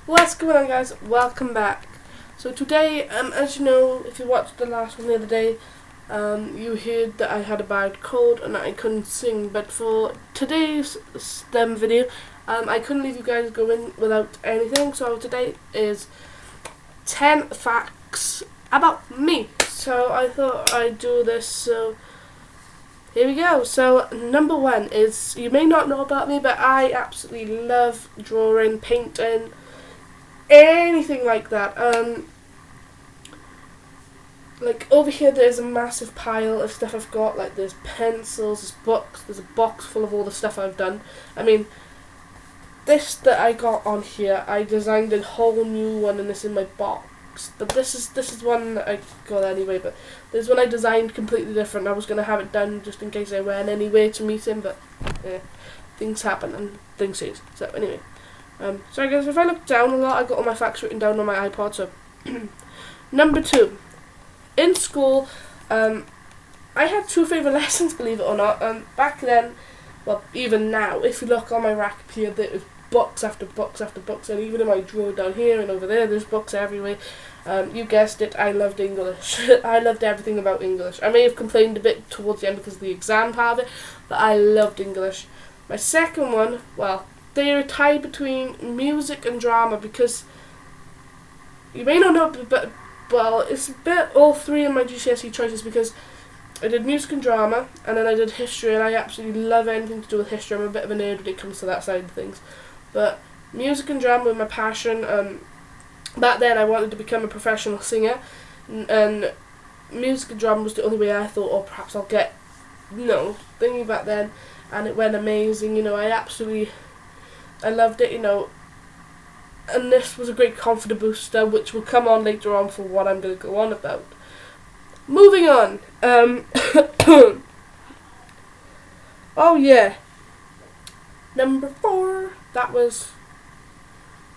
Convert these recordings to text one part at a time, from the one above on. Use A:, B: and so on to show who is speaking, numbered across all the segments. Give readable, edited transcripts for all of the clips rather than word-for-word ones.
A: What's going on, guys? Welcome back. So today, as you know, if you watched the last one the other day, you heard that I had a bad cold and that I couldn't sing. But for today's STEM video, I couldn't leave you guys going without anything. So today is 10 facts about me. So I thought I'd do this. So here we go. So number one is, you may not know about me, but I absolutely love drawing, painting, anything like that. Like over here there's a massive pile of stuff I've got, like there's pencils, there's books, there's a box full of all the stuff I've done. I mean, this that I got on here, I designed a whole new one and it's in my box. But this is one that I got anyway, but there's one I designed completely different. I was going to have it done just in case I went anywhere to meet him, but things happen and things change. So anyway. Sorry guys, if I look down a lot, I've got all my facts written down on my iPod. So, number 2. In school, I had 2 favourite lessons, believe it or not. Back then, well, even now, if you look on my rack up here, there's books after books after books, and even in my drawer down here and over there, there's books everywhere. You guessed it, I loved English. I loved everything about English. I may have complained a bit towards the end because of the exam part of it, but I loved English. My second one, well, they are tied between music and drama because you may not know, but well, it's a bit all 3 of my GCSE choices because I did music and drama, and then I did history, and I absolutely love anything to do with history. I'm a bit of a nerd when it comes to that side of things. But music and drama were my passion. Back then I wanted to become a professional singer, and music and drama was the only way I thought, or perhaps I'll get, thinking back then, and it went amazing. I loved it, and this was a great confidence booster, which will come on later on for what I'm going to go on about. Moving on. Oh yeah. Number 4. That was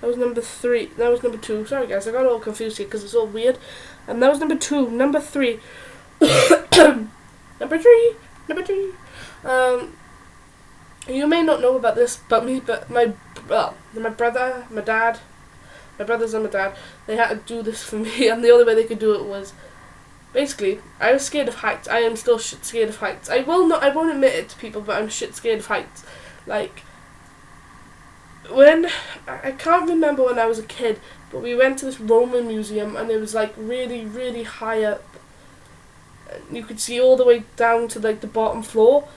A: number 3. That was number 2. Sorry guys, I got all confused here because it's all weird. And that was number 2. Number 3. Number 3. You may not know about this about me, but my brother, my dad, my brothers and my dad, they had to do this for me, and the only way they could do it was, basically, I was scared of heights. I am still shit scared of heights. I won't admit it to people, but I'm shit scared of heights. Like, I can't remember when I was a kid, but we went to this Roman museum, and it was like really, really high up. You could see all the way down to like the bottom floor.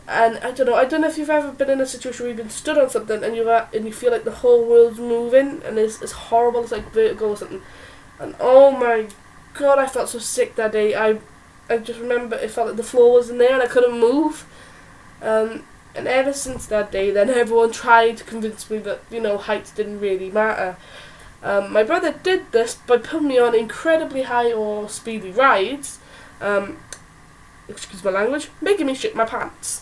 A: And I don't know if you've ever been in a situation where you've been stood on something and you feel like the whole world's moving, and it's horrible, it's like vertigo or something. And oh my god, I felt so sick that day. I just remember it felt like the floor was in there and I couldn't move. And ever since that day, then everyone tried to convince me that, heights didn't really matter. My brother did this by putting me on incredibly high or speedy rides, excuse my language, making me shit my pants.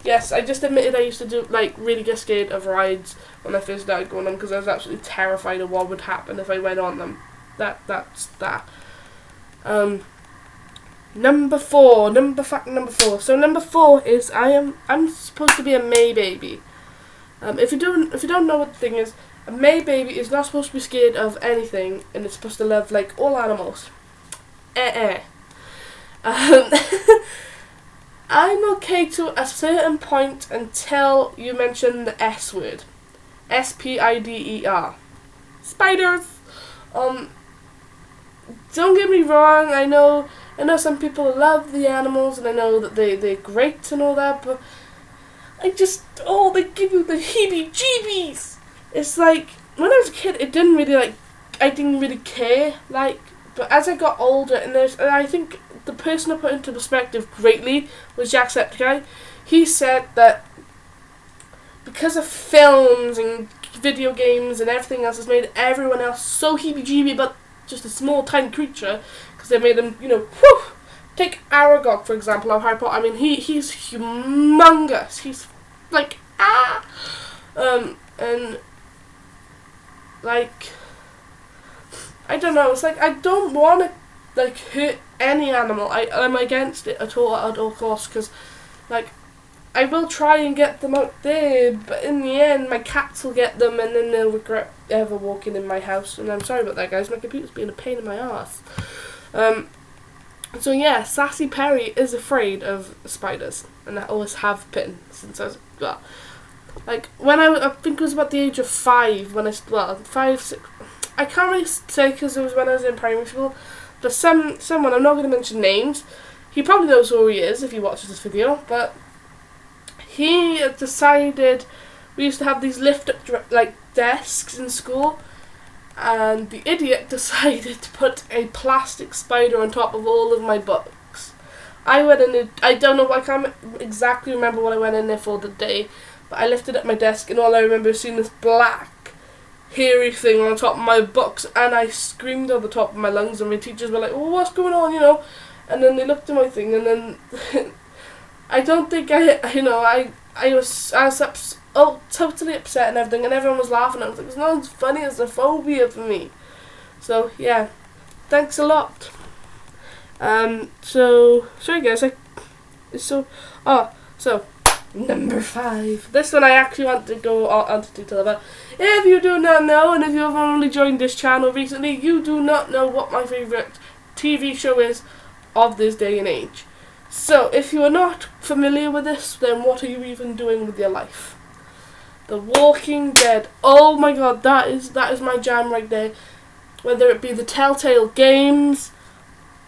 A: Yes, I just admitted I used to really get scared of rides when I first started going on because I was absolutely terrified of what would happen if I went on them. That's that. Number 4. Fact number 4. So number 4 is I'm supposed to be a May baby. If you don't know what the thing is, a May baby is not supposed to be scared of anything, and it's supposed to love like all animals. I'm okay to a certain point until you mention the S word. SPIDER. Spiders. Don't get me wrong, I know some people love the animals, and I know that they're great and all that, but they give you the heebie-jeebies. It's like, when I was a kid, I didn't really care, but as I got older, and I think the person I put into perspective greatly was Jacksepticeye. He said that because of films and video games and everything else has made everyone else so heebie-jeebie but just a small tiny creature, because they made him, take Aragog for example of Harry Potter. I mean, he's humongous. He's like, and like, I don't know, it's like I don't want to hurt any animal. I'm against it at all costs, because I will try and get them out there, but in the end my cats will get them and then they'll regret ever walking in my house, and I'm sorry about that, guys. My computer's being a pain in my ass. So yeah, Sassy Perry is afraid of spiders, and I always have been since I was, well, like when I think it was about the age of 5 when 5, 6, I can't really say because it was when I was in primary school, but someone, I'm not going to mention names, he probably knows who he is if he watches this video, but he decided, we used to have these lift up desks in school, and the idiot decided to put a plastic spider on top of all of my books. I went in there, I don't know, I can't exactly remember what I went in there for the day, but I lifted up my desk and all I remember is seeing this black, hairy thing on top of my books, and I screamed on the top of my lungs, and my teachers were like, oh, what's going on, you know? And then they looked at my thing, and then I don't think I was totally upset and everything, and everyone was laughing. I was like, it's not as funny as a phobia for me. So yeah, thanks a lot. So sorry guys, so number 5. This one I actually want to go on to detail about. If you do not know, and if you have only joined this channel recently, you do not know what my favourite TV show is of this day and age. So if you are not familiar with this, then what are you even doing with your life? The Walking Dead. Oh my god, that is my jam right there. Whether it be the Telltale games,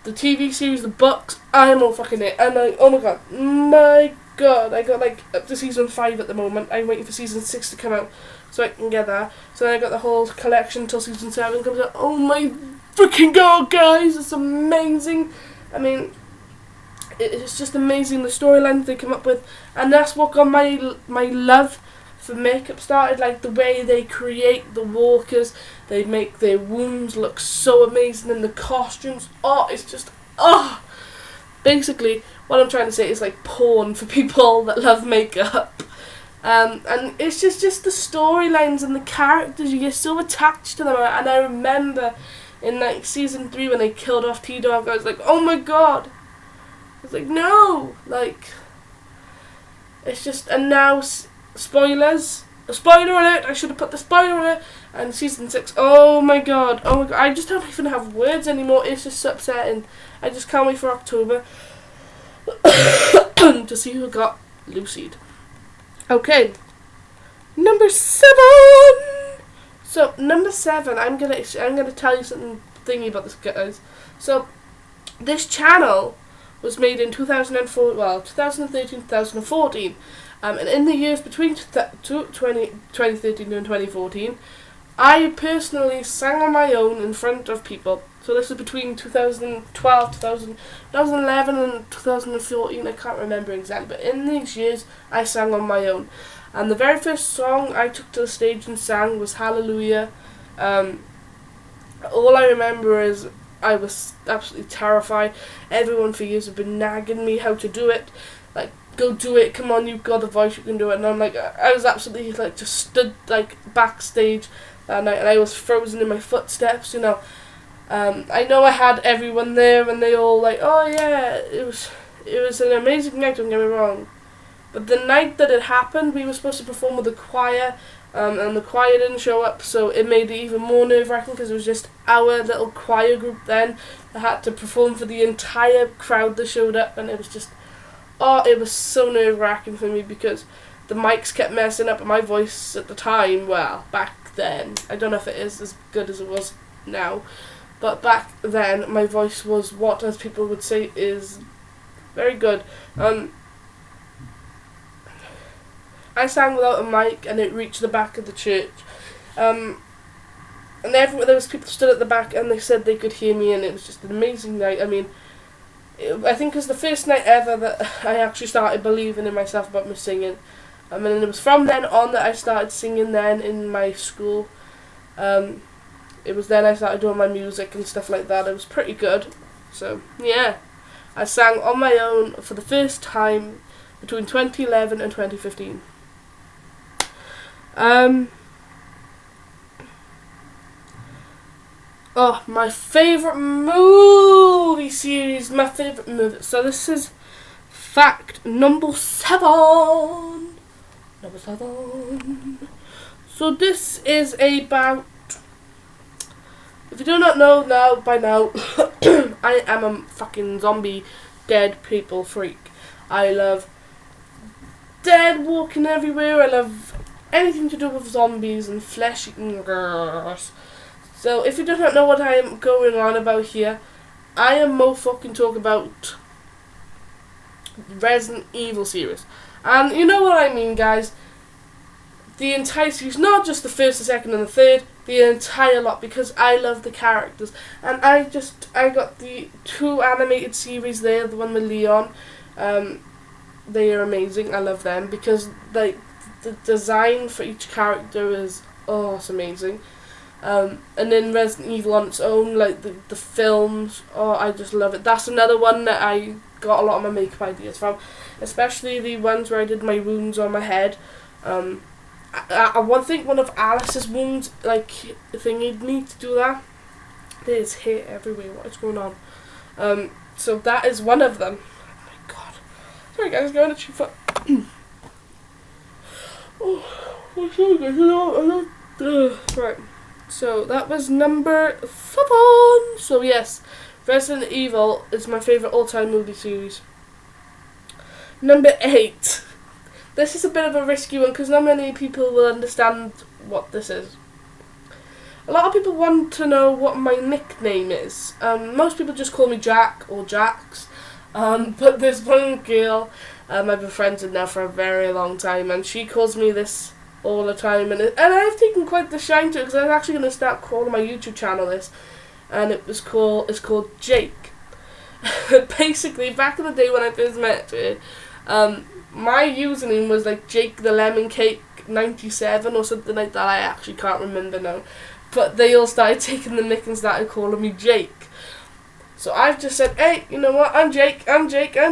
A: the TV series, the books, I'm all fucking it. And oh my god, I got like up to season 5 at the moment. I'm waiting for season 6 to come out so I can get that. So then I got the whole collection until season 7 comes out. Oh my freaking god, guys, it's amazing. I mean, it's just amazing the storylines they come up with, and that's what got my love for makeup started. Like the way they create the walkers, they make their wounds look so amazing, and the costumes, it's just basically what I'm trying to say is like porn for people that love makeup. And it's just the storylines and the characters, you get so attached to them. And I remember in like season 3 when they killed off T-Dog, I was like, oh my god. It's like, no, like, it's just, and now, spoilers, a spoiler alert, I should have put the spoiler alert, and season 6, oh my god, I just don't even have words anymore, it's just so upsetting. I just can't wait for October to see who got Lucy'd. Okay, number 7, so, number 7, I'm gonna tell you something thingy about this, guys. So, this channel was made in 2013, 2014, and in the years between 2013 and 2014, I personally sang on my own in front of people. So this is between 2012, 2011 and 2014, I can't remember exactly, but in these years I sang on my own. And the very first song I took to the stage and sang was Hallelujah. All I remember is I was absolutely terrified. Everyone for years have been nagging me how to do it. Like, go do it, come on, you've got the voice, you can do it. And I'm like, I was absolutely like just stood like backstage that night, and I was frozen in my footsteps, you know. I know I had everyone there, and they all like, oh yeah, it was an amazing night, don't get me wrong. But the night that it happened, we were supposed to perform with the choir, and the choir didn't show up, so it made it even more nerve-wracking because it was just our little choir group then that had to perform for the entire crowd that showed up, and it was just, it was so nerve-wracking for me because the mics kept messing up, and my voice at the time, well, back then, I don't know if it is as good as it was now, but back then my voice was what, as people would say, is very good. I sang without a mic, and it reached the back of the church. And there was people stood at the back, and they said they could hear me, and it was just an amazing night. I mean, I think it was the first night ever that I actually started believing in myself about my singing. And it was from then on that I started singing then in my school. It was then I started doing my music and stuff like that. It was pretty good. So, yeah. I sang on my own for the first time between 2011 and 2015. My favourite movie series, my favourite movie. So this is fact number 7. Number 7. So this is about, if you do not know now, by now, I am a fucking zombie dead people freak. I love dead walking everywhere. I love anything to do with zombies and flesh eating girls. So if you do not know what I am going on about here, I am more fucking talking about Resident Evil series. And you know what I mean, guys. The entire series, not just the first, the second and the third, the entire lot, because I love the characters. And I got the 2 animated series there, the one with Leon. They are amazing. I love them because the design for each character is, it's amazing. And then Resident Evil on its own, like the films, I just love it. That's another one that I got a lot of my makeup ideas from, especially the ones where I did my wounds on my head. One of Alice's wounds, like, the thing you'd need to do that, there's hair everywhere. What is going on? So that is one of them. Oh my god. Sorry guys, going to chew for. Right. So that was number 7. So yes, Resident Evil is my favourite all-time movie series. Number 8. This is a bit of a risky one because not many people will understand what this is. A lot of people want to know what my nickname is. Most people just call me Jack or Jax. But there's one girl I've been friends with now for a very long time, and she calls me this all the time. And I've taken quite the shine to it because I'm actually going to start calling my YouTube channel this. And it's called Jake. Basically, back in the day when I first met her, my username was like Jake the Lemon Cake 97 or something like that. I actually can't remember now. But they all started taking the nick and started calling me Jake. So I've just said, hey, you know what, I'm Jake, I'm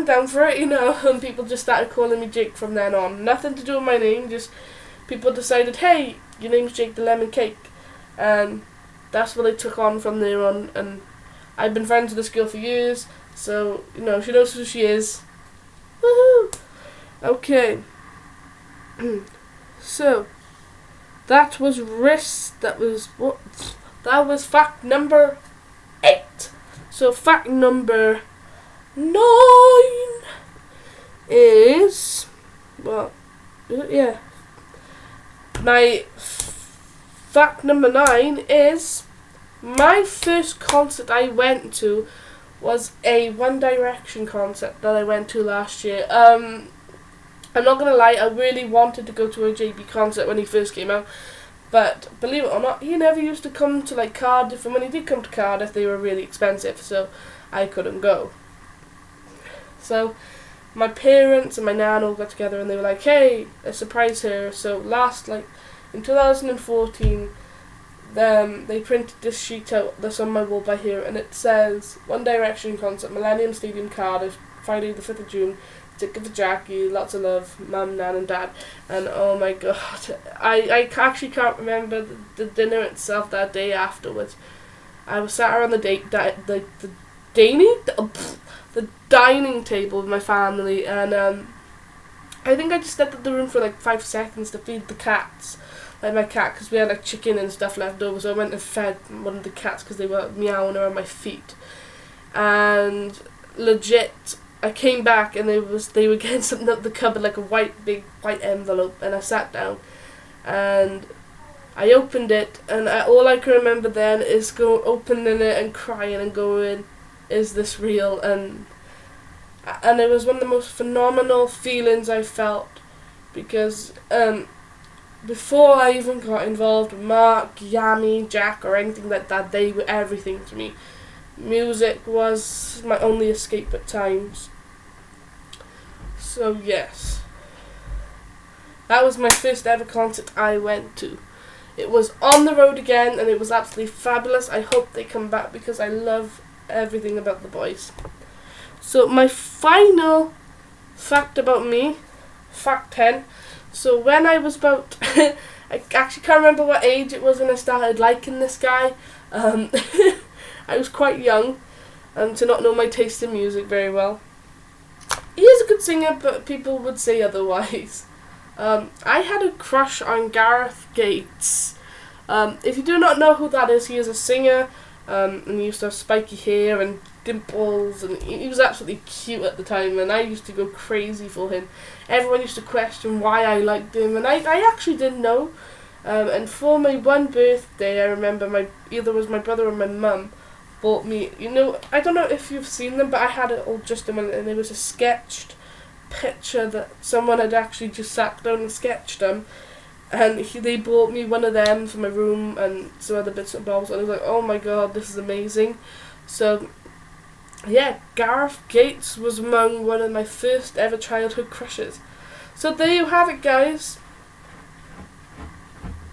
A: down for it, you know. And people just started calling me Jake from then on. Nothing to do with my name, just people decided, hey, your name's Jake the Lemon Cake. And that's what I took on from there on. And I've been friends with this girl for years, so, you know, she knows who she is. Woohoo! Okay. So that was fact number 8. So fact number 9 is, my fact number 9 is my first concert I went to was a One Direction concert that I went to last year. I'm not going to lie, I really wanted to go to a JB concert when he first came out, but believe it or not, he never used to come to like Cardiff, and when he did come to Cardiff, they were really expensive, so I couldn't go. So my parents and my nan all got together and they were like, hey, let's surprise her. So in 2014, they printed this sheet out that's on my wall by here, and it says One Direction concert, Millennium Stadium, Cardiff, Friday the 5th of June. Ticket for Jackie, lots of love, Mum, Nan and Dad. And oh my god, I actually can't remember the dinner itself that day afterwards. I was sat around the dining table with my family, and I think I just stepped out the room for like 5 seconds to feed the cats, like my cat, because we had like chicken and stuff left over, so I went and fed one of the cats because they were meowing around my feet. And legit, I came back and they were getting something out the cupboard, like a big white envelope, and I sat down and I opened it, and all I can remember then is opening it and crying and going, is this real? And it was one of the most phenomenal feelings I felt, because before I even got involved with Mark, Yami, Jack or anything like that, they were everything to me. Music was my only escape at times. So yes, that was my first ever concert I went to. It was on the road again, and it was absolutely fabulous. I hope they come back because I love everything about the boys. So my final fact about me, fact 10. So when I was about, I actually can't remember what age it was when I started liking this guy. I was quite young, to not know my taste in music very well. he is a good singer, but people would say otherwise. I had a crush on Gareth Gates. If you do not know who that is, he is a singer, and he used to have spiky hair and dimples, and he was absolutely cute at the time, and I used to go crazy for him. Everyone used to question why I liked him, and I actually didn't know. And for my one birthday, I remember either was my brother or my mum bought me, I don't know if you've seen them, but I had it all just a minute, and it was a sketched picture that someone had actually just sat down and sketched them, and they bought me one of them for my room and some other bits and bobs, and I was like, oh my god, this is amazing. So yeah, Gareth Gates was among one of my first ever childhood crushes. So there you have it, guys.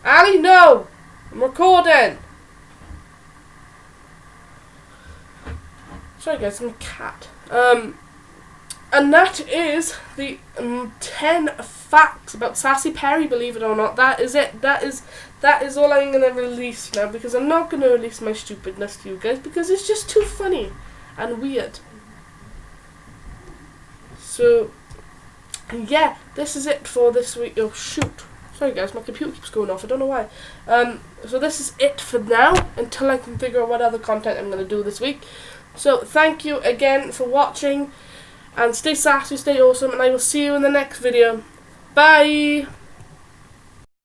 A: Ali, no! I'm recording! Sorry guys, I'm a cat. And that is the 10 facts about Sassy Perry, believe it or not. That is it. That is all I'm going to release now, because I'm not going to release my stupidness to you guys, because it's just too funny and weird. So, yeah, this is it for this week. Oh, shoot. Sorry guys, my computer keeps going off. I don't know why. So this is it for now, until I can figure out what other content I'm going to do this week. So, thank you again for watching. And stay sassy, stay awesome, and I will see you in the next video. Bye!